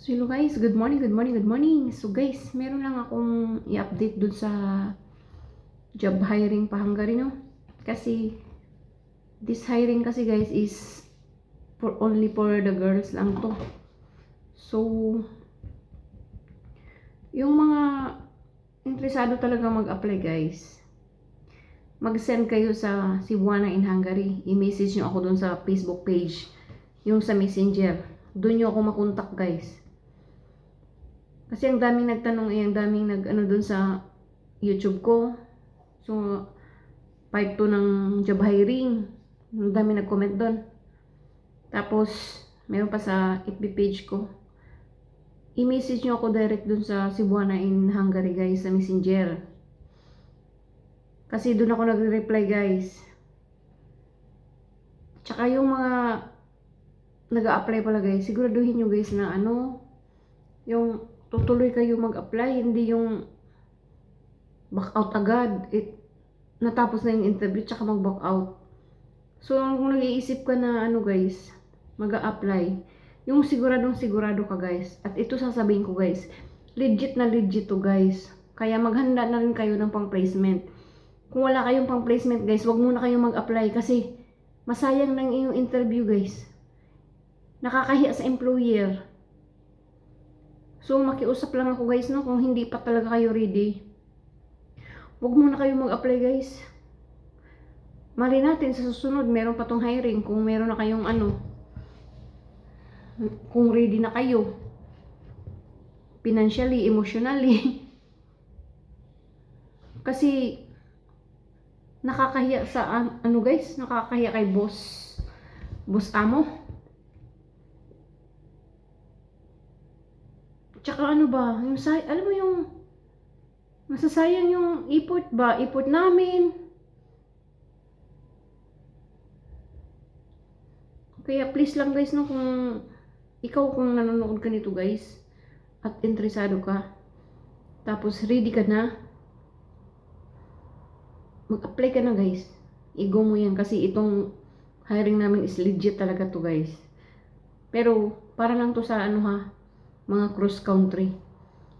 So hello guys, good morning, good morning, good morning. So guys, meron lang akong i-update dun sa job hiring pa Hungary, no? Kasi this hiring kasi guys is for only for the girls lang to. So yung mga interesado talaga mag-apply guys, mag-send kayo sa Cebuana in Hungary. I-message nyo ako dun sa Facebook page, yung sa Messenger. Doon nyo ako makontak guys. Kasi ang daming nagtanong ang daming nag-ano dun sa YouTube ko. So, part 2 ng job hiring. Ang daming nag-comment dun. Tapos, meron pa sa FB page ko. I-message nyo ako direct dun sa Cebuana in Hungary guys, sa Messenger. Kasi dun ako nagre-reply guys. Tsaka yung mga nag-a-apply pala guys, siguraduhin nyo guys na yung tutuloy kayo mag-apply, hindi yung back out agad. Natapos na yung interview, tsaka mag-back out. So, kung nag-iisip ka na guys, mag-a-apply, yung siguradong sigurado ka guys. At ito sasabihin ko guys, legit na legit to guys. Kaya maghanda na rin kayo ng pang-placement. Kung wala kayong pang-placement guys, wag muna kayong mag-apply kasi masayang lang yung interview guys. Nakakahiya sa employer. So, makiusap lang ako guys, no, kung hindi pa talaga kayo ready, huwag muna kayo mag-apply guys. Mali natin sa susunod, meron pa tong hiring, kung meron na kayong kung ready na kayo, financially, emotionally. Kasi, nakakahiya sa, guys, nakakahiya kay boss amo. Tsaka ba, alam mo yung masasayang yung effort namin. Kaya please lang guys, no, kung nanonood ka nito guys, at interesado ka, tapos ready ka na, mag-apply ka na guys. I-go mo yan kasi itong hiring namin is legit talaga to guys. Pero para lang to sa mga cross country.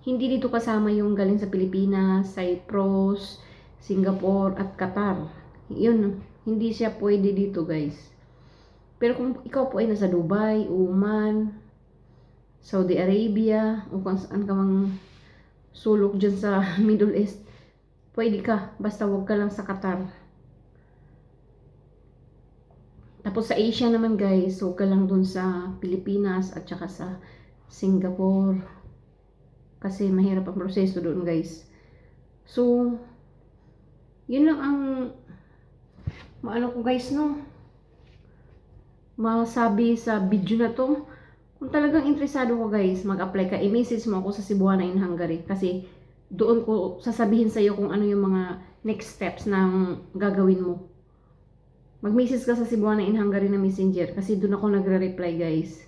Hindi dito kasama yung galing sa Pilipinas, Cyprus, Singapore at Qatar. Yun, hindi siya pwede dito guys. Pero kung ikaw po ay nasa Dubai, Oman, Saudi Arabia, o kung saan ka mang sulok dyan sa Middle East, pwede ka, basta wag ka lang sa Qatar. Tapos sa Asia naman guys, wag ka lang dun sa Pilipinas at saka sa Singapore. Kasi mahirap ang proseso doon guys. So, yun lang ang ko guys, no, masabi sa video na to. Kung talagang interesado ko guys, mag-apply ka, i-message mo ako sa Cebuana in Hungary. Kasi doon ko sasabihin sa iyo kung ano yung mga next steps na gagawin mo. Mag-message ka sa Cebuana in Hungary na Messenger. Kasi doon ako nagre-reply guys.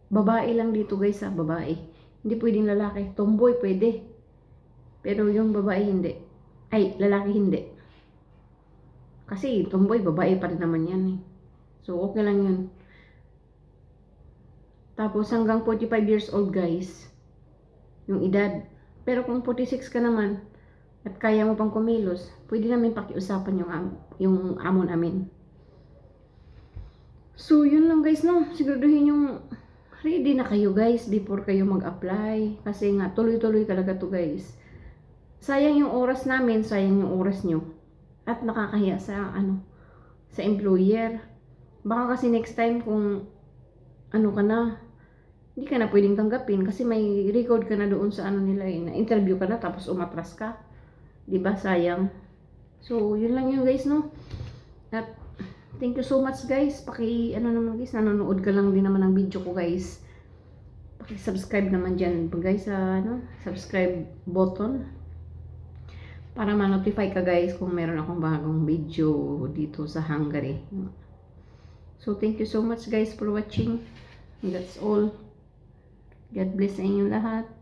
Babae lang dito guys, babae. Hindi pwedeng lalaki. Tomboy pwede. Pero yung babae hindi. Ay, lalaki hindi. Kasi tomboy, babae pa rin naman yan eh. So, okay lang yun. Tapos hanggang 45 years old guys, yung edad. Pero kung 46 ka naman, at kaya mo pang kumilos, pwede namin pakiusapan yung amo namin. So, yun lang guys, no. Siguraduhin yung ready na kayo guys before kayo mag-apply. Kasi nga, tuloy-tuloy talaga to guys. Sayang yung oras namin, sayang yung oras nyo. At nakakahiya sa sa employer. Baka kasi next time kung ka na, hindi ka na pwedeng tanggapin kasi may record ka na doon sa nila na interview ka na tapos umatras ka. 'Di ba? Sayang. So, yun lang yun guys, no. At thank you so much guys. Naman guys, nanonood ka lang din naman ng video ko guys. Paki-subscribe naman diyan guys sa subscribe button para ma-notify ka guys kung meron akong bagong video dito sa Hungary. So thank you so much guys for watching. That's all. God bless sa inyong lahat.